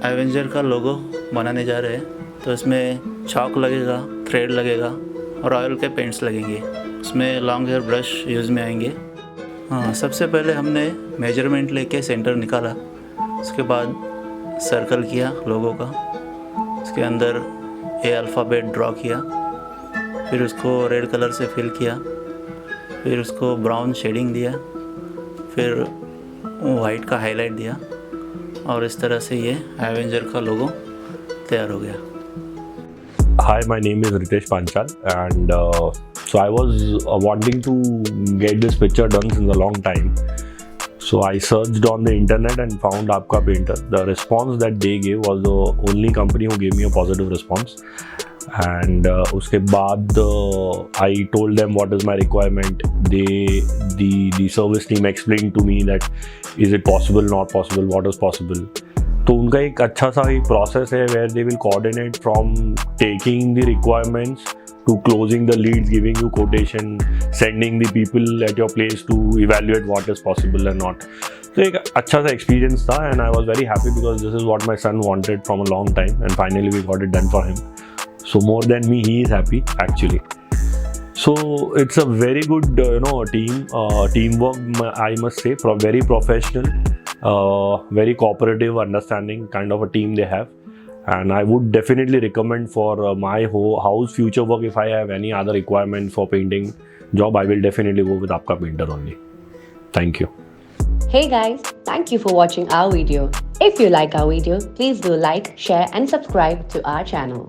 Avenger का लोगो बनाने जा रहे हैं, तो इसमें चॉक लगेगा, थ्रेड लगेगा और ऑयल के पेंट्स लगेंगे। उसमें लॉन्ग हेयर ब्रश यूज़ में आएंगे। हाँ, सबसे पहले हमने मेजरमेंट लेके सेंटर निकाला। उसके बाद सर्कल किया लोगो का, उसके अंदर ए अल्फ़ाबेट ड्रॉ किया, फिर उसको रेड कलर से फिल किया, फिर उसको ब्राउन शेडिंग दिया, फिर वाइट का हाईलाइट दिया और इस तरह से ये एवेंजर का लोगो तैयार हो गया। Hi, my name is Ritesh Panchal, and so I was wanting to get this picture done since a long time. So I searched on the internet and found Aapka Painter. The response that they gave was the only company who gave me a positive response. And uske baad I told them what is my requirement. The service team explained to me that is it possible, not possible, what is possible. तो उनका एक अच्छा सा एक process है where they will coordinate from taking the requirements to closing the leads, giving you quotation, sending the people at your place to evaluate what is possible and not. तो एक अच्छा सा एक्सपीरियंस था and I was very happy because this is what my son wanted from a long time and finally we got it done for him. So more than me, he is happy actually. So it's a very good teamwork, I must say, very professional, very cooperative, understanding kind of a team they have. And I would definitely recommend for my house future work, if I have any other requirement for painting job, I will definitely go with Aapka Painter only. Thank you. Hey guys, thank you for watching our video. If you like our video, please do like, share and subscribe to our channel.